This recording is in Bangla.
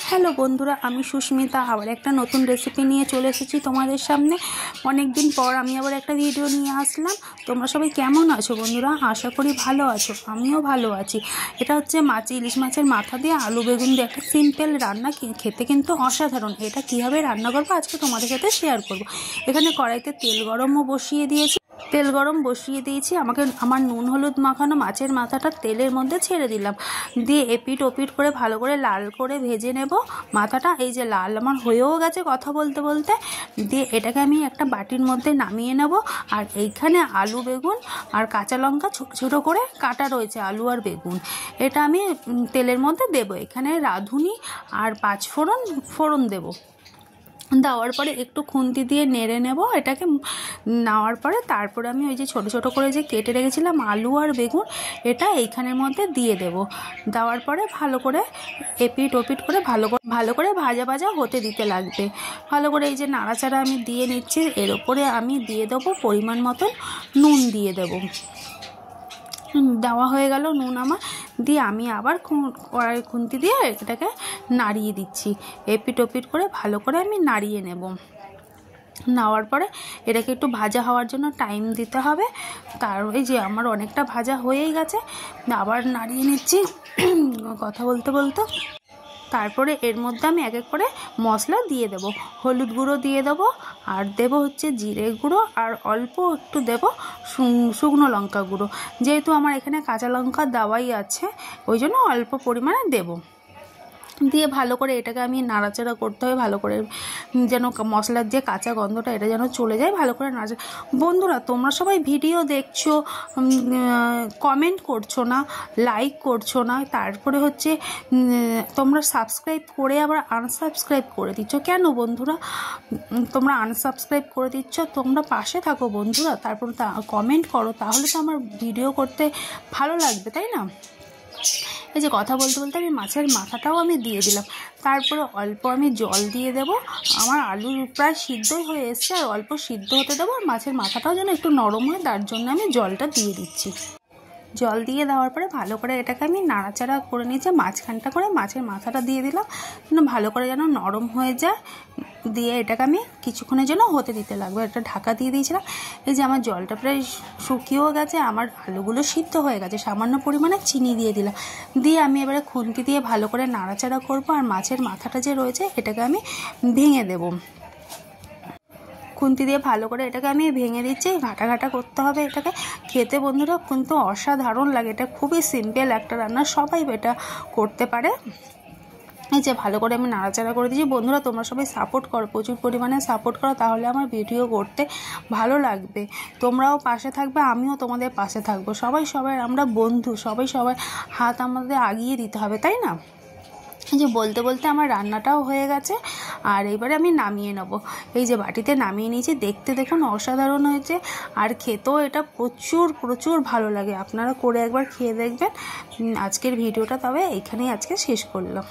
হ্যালো বন্ধুরা, আমি সুস্মিতা আবার একটা নতুন রেসিপি নিয়ে চলে এসেছি তোমাদের সামনে। অনেক দিন পর আমি আবার একটা ভিডিও নিয়ে আসলাম। তোমরা সবাই কেমন আছো বন্ধুরা? আশা করি ভালো আছো, আমিও ভালো আছি। এটা হচ্ছে ইলিশ মাছের মাথা দিয়ে আলু বেগুন দিয়ে একটা সিম্পল রান্না, খেতে কিন্তু অসাধারণ। এটা কীভাবে রান্না করবো আজকে তোমাদের সাথে শেয়ার করব। এখানে কড়াইতে তেল গরমও বসিয়ে দিয়েছি। তেল গরম বসিয়ে দিয়েছি, আমার নুন হলুদ মাখানো মাছের মাথাটা তেলের মধ্যে ছেড়ে দিলাম। দিয়ে এপিট ওপিট করে ভালো করে লাল করে ভেজে নেব মাথাটা। এই যে লাল আমার হয়েও গেছে কথা বলতে বলতে। দিয়ে এটাকে আমি একটা বাটির মধ্যে নামিয়ে নেব। আর এইখানে আলু বেগুন আর কাঁচা লঙ্কা ছোটো ছোটো করে কাটা রয়েছে, আলু আর বেগুন। এটা আমি তেলের মধ্যে দেবো। এখানে রাঁধুনি আর ফোড়ন দেবো। দেওয়ার পরে একটু খুন্তি দিয়ে নেড়ে নেব এটাকে। নেওয়ার পরে তারপরে আমি ওই যে ছোটো ছোটো করে যে কেটে রেখেছিলাম আলু আর বেগুন, এটা এইখানের মধ্যে দিয়ে দেব। দেওয়ার পরে ভালো করে এপিট ওপিট করে ভালো করে ভাজা ভাজা হতে দিতে লাগবে। ভালো করে এই যে নাড়াচাড়া আমি দিয়ে নিচ্ছি। এর ওপরে আমি দিয়ে দেবো পরিমাণ মতন নুন দিয়ে দেবো। দেওয়া হয়ে গেল নুন আমার। দিয়ে আমি আবার কড়াই খুন্তি দিয়ে এটাকে নাড়িয়ে দিচ্ছি। এপিট ওপিট করে ভালো করে আমি নাড়িয়ে নেব। নেওয়ার পরে এটাকে একটু ভাজা হওয়ার জন্য টাইম দিতে হবে। এই যে আমার অনেকটা ভাজা হয়েই গেছে, আবার নাড়িয়ে নিচ্ছি কথা বলতে বলতে। তারপরে এর মধ্যে আমি এক এক করে মশলা দিয়ে দেব। হলুদ গুঁড়ো দিয়ে দেবো, আর দেবো হচ্ছে জিরে গুঁড়ো, আর অল্প একটু দেবো শুকনো লঙ্কা গুঁড়ো। যেহেতু আমার এখানে কাঁচা লঙ্কা দেওয়াই আছে, ওই জন্য অল্প পরিমাণে দেবো। দিয়ে ভালো করে এটাকে আমি নাড়াচাড়া করতে হবে ভালো করে, যেন মশলার যে কাঁচা গন্ধটা এটা যেন চলে যায়। ভালো করে নাড়া। বন্ধুরা, তোমরা সবাই ভিডিও দেখছো, কমেন্ট করছো না, লাইক করছো না, তারপরে হচ্ছে তোমরা সাবস্ক্রাইব করে আবার আনসাবস্ক্রাইব করে দিচ্ছ কেন বন্ধুরা? তোমরা আনসাবস্ক্রাইব করে দিচ্ছ, তোমরা পাশে থাকো বন্ধুরা, তারপর কমেন্ট করো, তাহলে তো আমার ভিডিও করতে ভালো লাগবে, তাই না? এই যে কথা বলতে বলতে আমি মাছের মাথাটাও আমি দিয়ে দিলাম। তারপরে অল্প আমি জল দিয়ে দেব। আমার আলু প্রায় সিদ্ধই হয়ে এসছে, আর অল্প সিদ্ধ হতে দেবো। আর মাছের মাথাটাও যেন একটু নরম হয়, তার জন্য আমি জলটা দিয়ে দিচ্ছি। জল দিয়ে দেওয়ার পরে ভালো করে এটাকে আমি নাড়াচাড়া করে নিয়েছি। মাঝখানটা করে মাছের মাথাটা দিয়ে দিলাম, যেন ভালো করে যেন নরম হয়ে যায়। দিয়ে এটাকে আমি কিছুক্ষণের জন্য হতে দিতে লাগবে। একটা ঢাকা দিয়ে দিয়েছিলাম। এই যে আমার জলটা প্রায় শুকিয়েও গেছে, আমার আলুগুলো সিদ্ধ হয়ে গেছে। সামান্য পরিমাণে চিনি দিয়ে দিলাম। দিয়ে আমি এবারে খুন্তি দিয়ে ভালো করে নাড়াচাড়া করবো। আর মাছের মাথাটা যে রয়েছে এটাকে আমি ভেঙে দেবো। খুন্তি দিয়ে ভালো করে এটাকে আমি ভেঙে দিচ্ছি। ঘাটা ঘাটা করতে হবে এটাকে। খেতে বন্ধুরা কিন্তু অসাধারণ লাগে। এটা খুবই সিম্পল একটা রান্না, সবাই এটা করতে পারে। এই যে ভালো করে আমি নাড়াচাড়া করে দিচ্ছি। বন্ধুরা, তোমরা সবাই সাপোর্ট করো, প্রচুর পরিমাণে সাপোর্ট করো, তাহলে আমার ভিডিও করতে ভালো লাগবে। তোমরাও পাশে থাকবে, আমিও তোমাদের পাশে থাকবো। সবাই আমরা বন্ধু, সবাই হাত আমাদের আগিয়ে দিতে হবে, তাই না? এই যে বলতে বলতে আমার রান্নাটাও হয়ে গেছে। আর এবারে আমি নামিয়ে নেব। এই যে বাটিতে নামিয়ে নিয়েছি। দেখতে দেখুন অসাধারণ হয়েছে, আর খেতেও এটা প্রচুর ভালো লাগে। আপনারা করে একবার খেয়ে দেখবেন। আজকের ভিডিওটা তবে এইখানেই আজকে শেষ করলাম।